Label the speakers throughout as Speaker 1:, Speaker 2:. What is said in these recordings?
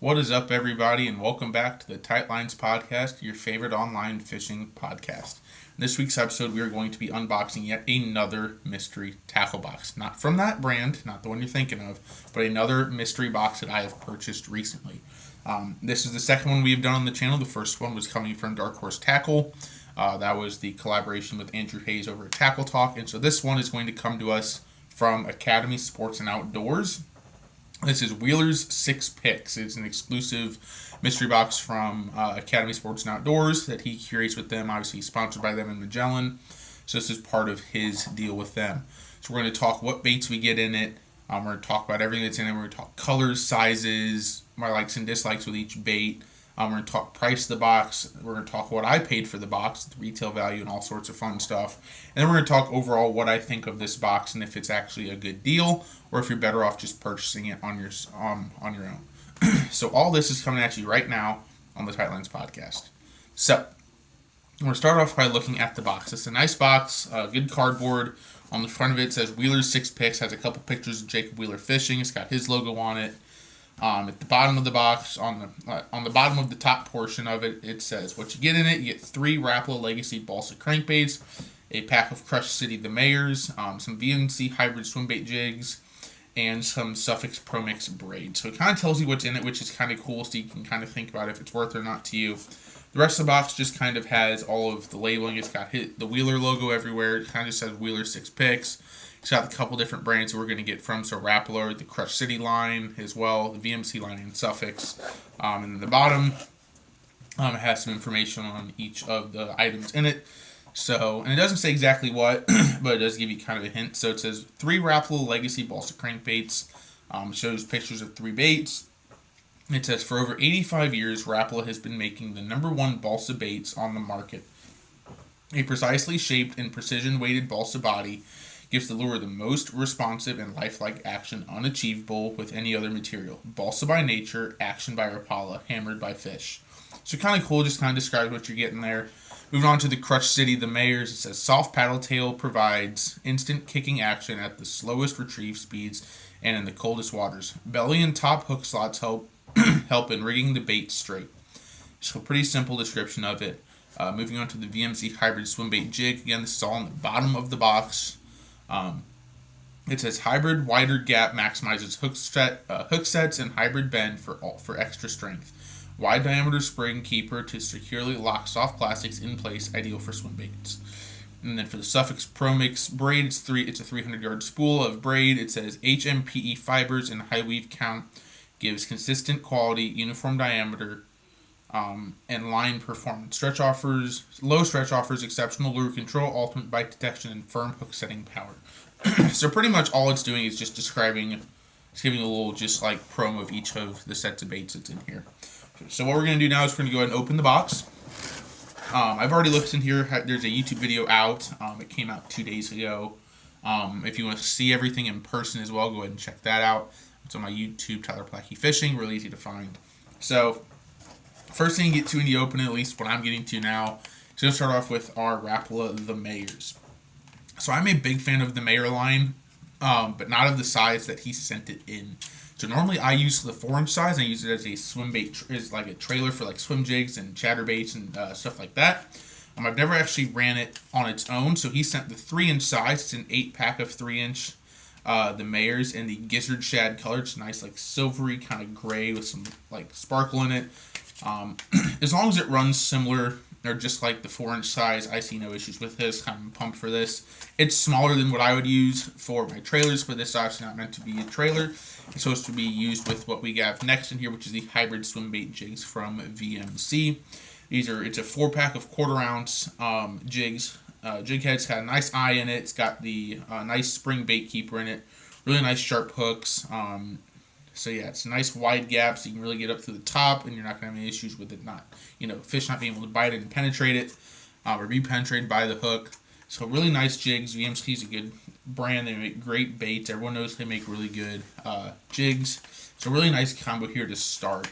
Speaker 1: What is up, everybody, and welcome back to the Tight Lines Podcast, your favorite online fishing podcast. In this week's episode, we are going to be unboxing yet another mystery tackle box. Not from that brand, not the one you're thinking of, but another mystery box that I have purchased recently. This is the second one we've done on the channel. The first one was coming from Dark Horse Tackle. That was the collaboration with Andrew Hayes over at Tackle Talk. And so this one is going to come to us from Academy Sports and Outdoors. This is Wheeler's 6 Picks. It's an exclusive mystery box from Academy Sports and Outdoors that he curates with them. Obviously, sponsored by them in Magellan. So this is part of his deal with them. So we're going to talk what baits we get in it. We're going to talk about everything that's in it. We're going to talk colors, sizes, my likes and dislikes with each bait. We're going to talk price of the box. We're going to talk what I paid for the box, the retail value, and all sorts of fun stuff. And then we're going to talk overall what I think of this box and if it's actually a good deal or if you're better off just purchasing it on your own. So all this is coming at you right now on the Tight Lines Podcast. So I'm going to start off by looking at the box. It's a nice box, good cardboard. On the front of it says Wheeler's 6 Picks. Has a couple pictures of Jacob Wheeler fishing. It's got his logo on it. At the bottom of the box, on the bottom of the top portion of it, it says what you get in it. You get 3 Rapala Legacy Balsa crankbaits, a pack of Crush City the Mayors, some VMC hybrid swimbait jigs, and some Suffix Pro Mix braid. So it kind of tells you what's in it, which is kind of cool, so you can kind of think about if it's worth it or not to you. The rest of the box just kind of has all of the labeling. It's got the Wheeler logo everywhere. It kind of says Wheeler 6 Picks. It's got a couple different brands that we're going to get from. So Rapala, the Crush City line as well, the VMC line and Suffix. And then the bottom, it has some information on each of the items in it. So, and it doesn't say exactly what, but it does give you kind of a hint. So it says 3 Rapala Legacy Balsa crankbaits. It shows pictures of 3 baits. It says for over 85 years, Rapala has been making the #1 balsa baits on the market. A precisely shaped and precision-weighted balsa body gives the lure the most responsive and lifelike action unachievable with any other material. Balsa by nature, action by Rapala, hammered by fish. So kind of cool, just kind of describes what you're getting there. Moving on to the Crush City the Mayors, it says soft paddle tail provides instant kicking action at the slowest retrieve speeds and in the coldest waters. Belly and top hook slots help in rigging the bait straight. So pretty simple description of it. Moving on to the VMC hybrid swimbait jig. Again, this is all on the bottom of the box. It says hybrid wider gap maximizes hook sets and hybrid bend for extra strength. Wide diameter spring keeper to securely lock soft plastics in place, ideal for swim baits. And then for the Suffix Pro Mix braid, it's a 300-yard spool of braid. It says HMPE fibers and high weave count gives consistent quality, uniform diameter, and line performance. Low stretch offers exceptional lure control, ultimate bite detection, and firm hook setting power. So pretty much all it's doing is just giving a little just like promo of each of the sets of baits that's in here. So what we're going to do now is we're going to go ahead and open the box. I've already looked in here. There's a YouTube video out. It came out 2 days ago. If you want to see everything in person as well, go ahead and check that out. It's on my YouTube, Tyler Plackey Fishing. Really easy to find. So first thing you get to when you open it, at least what I'm getting to now, is going to start off with our Rapala the Mayors. So I'm a big fan of the Mayor line, but not of the size that he sent it in. So normally I use the 4-inch size. I use it as a swim bait, as like a trailer for like swim jigs and chatterbaits and stuff like that. I've never actually ran it on its own. So he sent the 3-inch size. It's an 8-pack of 3-inch. The Mayors in the Gizzard Shad color. It's nice, like silvery kind of gray with some like sparkle in it. As long as it runs similar or just like the 4-inch size, I see no issues with this. I'm pumped for this. It's smaller than what I would use for my trailers, but this is obviously not meant to be a trailer. It's supposed to be used with what we have next in here, which is the hybrid swim bait jigs from VMC. It's a 4-pack of 1/4-ounce jigs. Jig head's got a nice eye in it. It's got the nice spring bait keeper in it. Really nice sharp hooks. So yeah, it's a nice wide gap, so you can really get up to the top, and you're not going to have any issues with it fish not being able to bite it and penetrate it, or be penetrated by the hook. So really nice jigs. VMC is a good brand. They make great baits. Everyone knows they make really good jigs. So really nice combo here to start.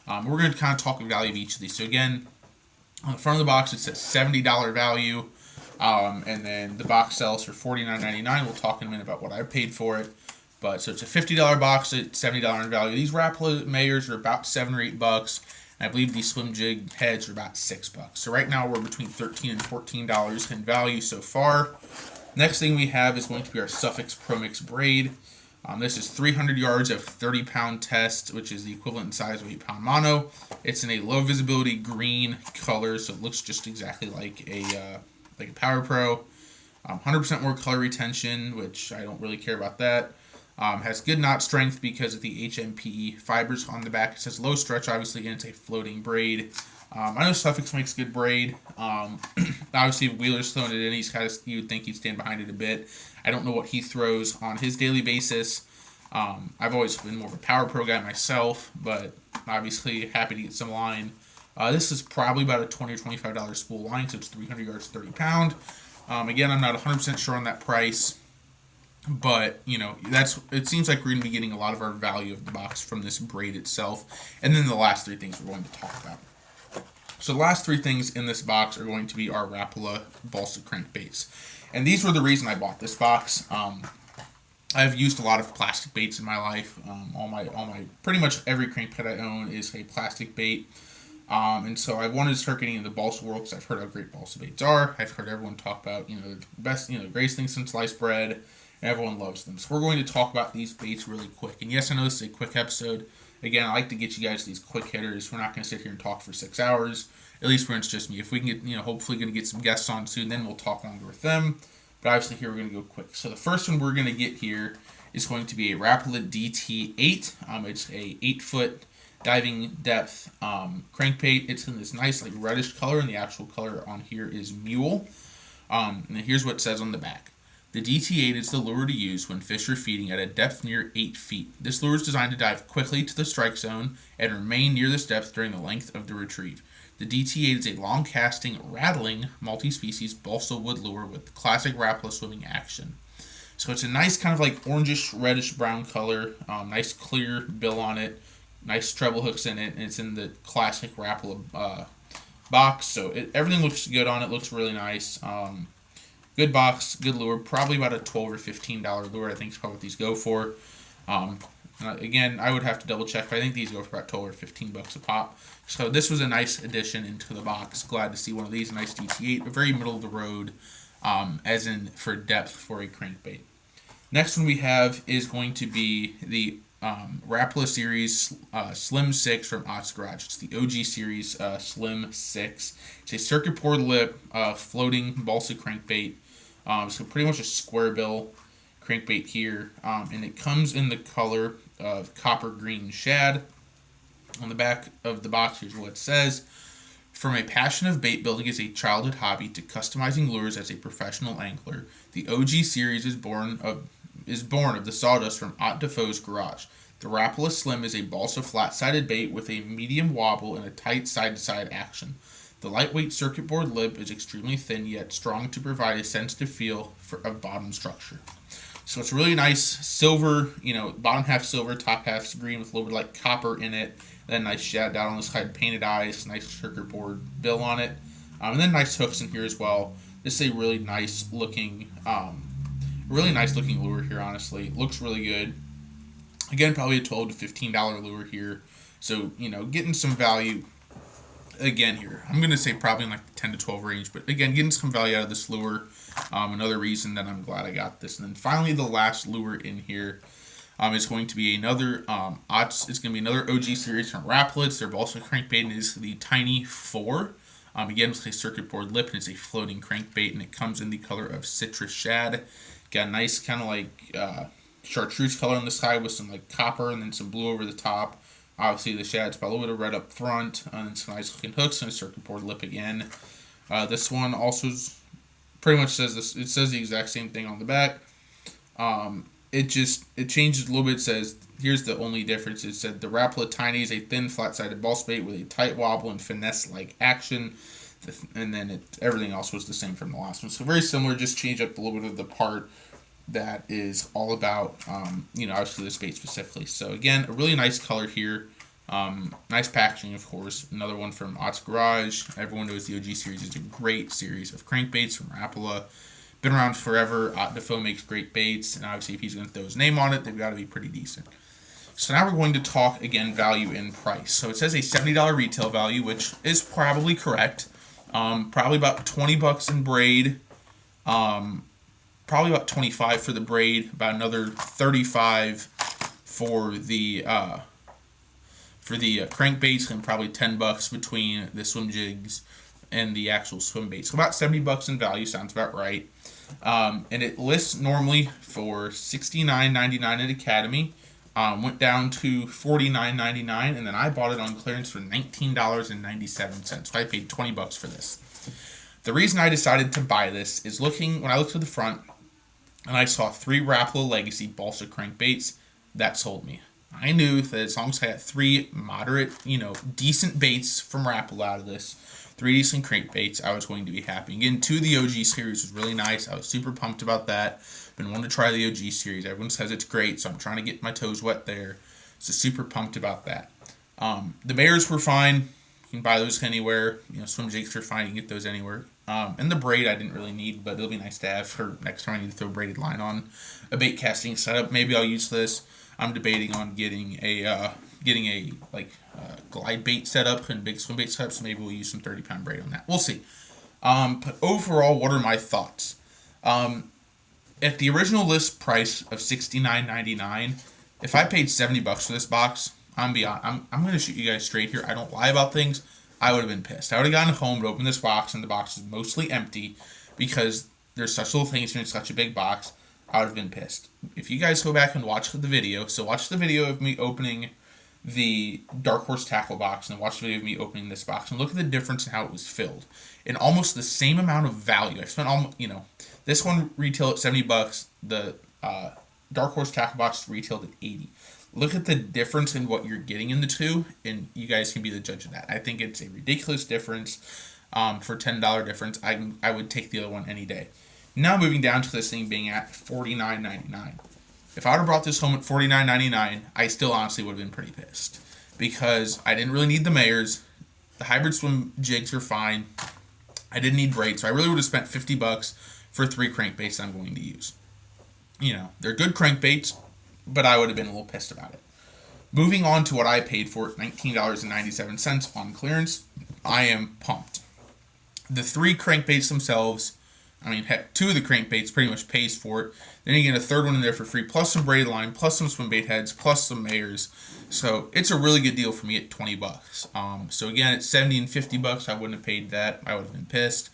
Speaker 1: We're going to kind of talk the value of each of these. So again, on the front of the box, it says $70 value. And then the box sells for $49.99. We'll talk in a minute about what I paid for it. But so it's a $50 box at $70 in value. These Rapala Mayors are about $7 or $8. And I believe these Slim Jig heads are about $6. So right now we're between $13 and $14 in value so far. Next thing we have is going to be our Suffix Pro Mix braid. This is 300 yards of 30-pound test, which is the equivalent in size of 8-pound mono. It's in a low visibility green color, so it looks just exactly like a Power Pro. 100% more color retention, which I don't really care about that. Has good knot strength because of the HMPE fibers on the back. It says low stretch, obviously, and it's a floating braid. I know Suffix makes good braid. Obviously, if Wheeler's throwing it in, you would think he'd stand behind it a bit. I don't know what he throws on his daily basis. I've always been more of a Power Pro guy myself, but obviously happy to get some line. This is probably about a $20 or $25 spool line, so it's 300 yards, 30 pound. Again, I'm not 100% sure on that price. But, it seems like we're going to be getting a lot of our value of the box from this braid itself. And then the last three things we're going to talk about. So the last three things in this box are going to be our Rapala balsa crankbaits. And these were the reason I bought this box. I've used a lot of plastic baits in my life. All my pretty much every crankbait I own is a plastic bait. And so I wanted to start getting into the balsa world because I've heard how great balsa baits are. I've heard everyone talk about, the best, the greatest thing since sliced bread. Everyone loves them. So we're going to talk about these baits really quick. And yes, I know this is a quick episode. Again, I like to get you guys these quick hitters. We're not going to sit here and talk for 6 hours. At least when it's just me. If we can get, hopefully going to get some guests on soon, then we'll talk longer with them. But obviously here we're going to go quick. So the first one we're going to get here is going to be a Rapala DT8. It's a 8-foot diving depth crankbait. It's in this nice reddish color, and the actual color on here is mule. And here's what it says on the back. The DT8 is the lure to use when fish are feeding at a depth near 8 feet. This lure is designed to dive quickly to the strike zone and remain near this depth during the length of the retrieve. The DT8 is a long-casting, rattling, multi-species balsa wood lure with classic Rapala swimming action. So it's a nice kind of orangish, reddish brown color, nice clear bill on it, nice treble hooks in it, and it's in the classic Rapala box. So everything looks good on it, looks really nice. Good box, good lure, probably about a $12 or $15 lure, I think is probably what these go for. Again, I would have to double check, but I think these go for about $12 or $15 a pop. So this was a nice addition into the box. Glad to see one of these, a nice DT8, a very middle of the road, as in for depth for a crankbait. Next one we have is going to be the Rapala series Slim 6 from Ott's Garage. It's the OG series Slim 6. It's a circuit board lip floating balsa crankbait. So pretty much a square bill crankbait here, and it comes in the color of copper green shad. On the back of the box, here's what it says: from a passion of bait building as a childhood hobby to customizing lures as a professional angler, the OG series is born of the sawdust from Ott Defoe's garage. The Rapala Slim is a balsa flat-sided bait with a medium wobble and a tight side-to-side action. The lightweight circuit board lip is extremely thin yet strong to provide a sensitive feel of bottom structure. So it's really nice silver, bottom half silver, top half green with a little bit copper in it. Then nice shad down on the side, painted eyes, nice circuit board bill on it, and then nice hooks in here as well. This is a really nice looking lure here. Honestly, looks really good. Again, probably a $12 to $15 lure here. So getting some value. Again here, I'm going to say probably in the 10 to 12 range, but again, getting some value out of this lure. Another reason that I'm glad I got this. And then finally, the last lure in here is going to be another it's going to be another OG series from Rapala. Their balsa crankbait is the Tiny 4. Again, it's a circuit board lip, and it's a floating crankbait, and it comes in the color of citrus shad. Got a nice kind of chartreuse color on the side with some copper and then some blue over the top. Obviously, the shad's got a little bit of red up front, and then some nice looking hooks and a circuit board lip again. This one also pretty much says this. It says the exact same thing on the back. It changes a little bit. It says, here's the only difference. It said the Rapala Tiny is a thin, flat-sided balsa bait with a tight wobble and finesse-like action. And then everything else was the same from the last one. So very similar, just change up a little bit of the part that is all about, obviously this bait specifically. So again, a really nice color here. Nice packaging, of course. Another one from Ott's Garage. Everyone knows the OG series is a great series of crankbaits from Rapala. been around forever. Defoe makes great baits, and obviously if he's going to throw his name on it, they've got to be pretty decent. So now we're going to talk, again, value and price. So it says a $70 retail value, which is probably correct. Probably about $20 in braid. Probably about $25 for the braid. About another $35 for the crankbaits, and probably $10 between the swim jigs and the actual swim bait. So about $70 in value sounds about right. And it lists normally for $69.99 at Academy. Went down to $49.99, and then I bought it on clearance for $19.97. So I paid $20 for this. The reason I decided to buy this is when I looked to the front, and I saw 3 Rapala Legacy balsa crankbaits. That sold me. I knew that as long as I got 3 moderate, decent baits from Rapala out of this, 3 decent crankbaits, I was going to be happy. Again, 2 of the OG series was really nice. I was super pumped about that. Been wanting to try the OG series. Everyone says it's great, so I'm trying to get my toes wet there. So super pumped about that. The Mayors were fine. You can buy those anywhere. Swim jigs are fine. You can get those anywhere. And the braid I didn't really need, but it'll be nice to have for next time I need to throw a braided line on a bait casting setup. Maybe I'll use this. I'm debating on getting a glide bait setup and big swim bait setup, so maybe we'll use some 30-pound braid on that. We'll see. But overall, what are my thoughts? At the original list price of $69.99, if I paid $70 for this box, I'm going to shoot you guys straight here. I don't lie about things. I would have been pissed. I would have gotten home to open this box, and the box is mostly empty because there's such little things in such a big box. I would have been pissed. If you guys go back and watch the video, so watch the video of me opening the Dark Horse tackle box and watch the video of me opening this box and look at the difference in how it was filled. In almost the same amount of value. I spent this one retailed at $70. The Dark Horse tackle box retailed at $80. Look at the difference in what you're getting in the two, and you guys can be the judge of that. I think it's a ridiculous difference. For $10 difference, I would take the other one any day. Now moving down to this thing being at $49.99. If I would have brought this home at $49.99, I still honestly would have been pretty pissed. Because I didn't really need the Mayors. The hybrid swim jigs are fine. I didn't need braid, so I really would have spent $50 for 3 crankbaits I'm going to use. They're good crankbaits, but I would have been a little pissed about it. Moving on to what I paid for it, $19.97 on clearance, I am pumped. The 3 crankbaits themselves, heck, 2 of the crankbaits pretty much pays for it. Then you get a third one in there for free, plus some braid line, plus some swim bait heads, plus some Mayors. So it's a really good deal for me at $20. So again, at $70 and $50, I wouldn't have paid that. I would have been pissed.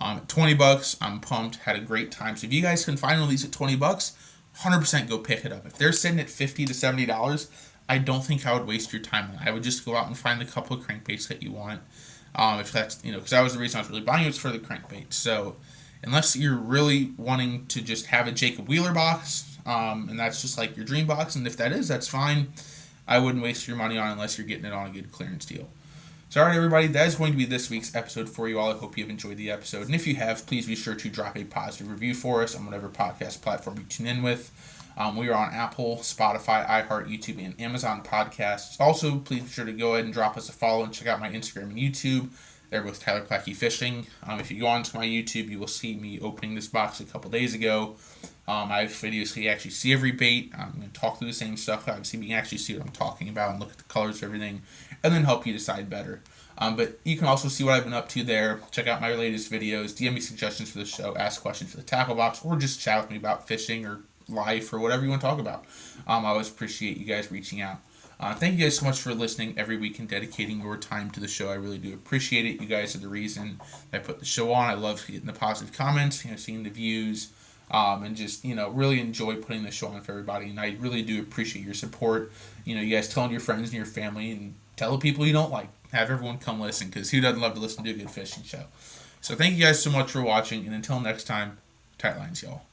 Speaker 1: At $20, I'm pumped. Had a great time. So if you guys can find one of these at $20, 100% go pick it up. If they're sitting at $50 to $70, I don't think I would waste your time on it. I would just go out and find a couple of crankbaits that you want. If that's, because that was the reason I was really buying it, was for the crankbait. So unless you're really wanting to just have a Jacob Wheeler box, and that's just like your dream box, and if that is, that's fine. I wouldn't waste your money on it unless you're getting it on a good clearance deal. So, alright, everybody, that is going to be this week's episode for you all. I hope you have enjoyed the episode. And if you have, please be sure to drop a positive review for us on whatever podcast platform you tune in with. We are on Apple, Spotify, iHeart, YouTube, and Amazon Podcasts. Also, please be sure to go ahead and drop us a follow and check out my Instagram and YouTube. They're with Tyler Plackey Fishing. If you go onto my YouTube, you will see me opening this box a couple days ago. I have videos so you actually see every bait. I'm going to talk through the same stuff. Obviously, you can actually see what I'm talking about and look at the colors of everything, and then help you decide better. But you can also see what I've been up to there. Check out my latest videos. DM me suggestions for the show. Ask questions for the tackle box, or just chat with me about fishing or life or whatever you want to talk about. I always appreciate you guys reaching out. Thank you guys so much for listening every week and dedicating your time to the show. I really do appreciate it. You guys are the reason I put the show on. I love getting the positive comments, seeing the views, and just, really enjoy putting the show on for everybody. And I really do appreciate your support. You guys telling your friends and your family, and tell the people you don't like. Have everyone come listen, because who doesn't love to listen to a good fishing show? So thank you guys so much for watching, and until next time, tight lines, y'all.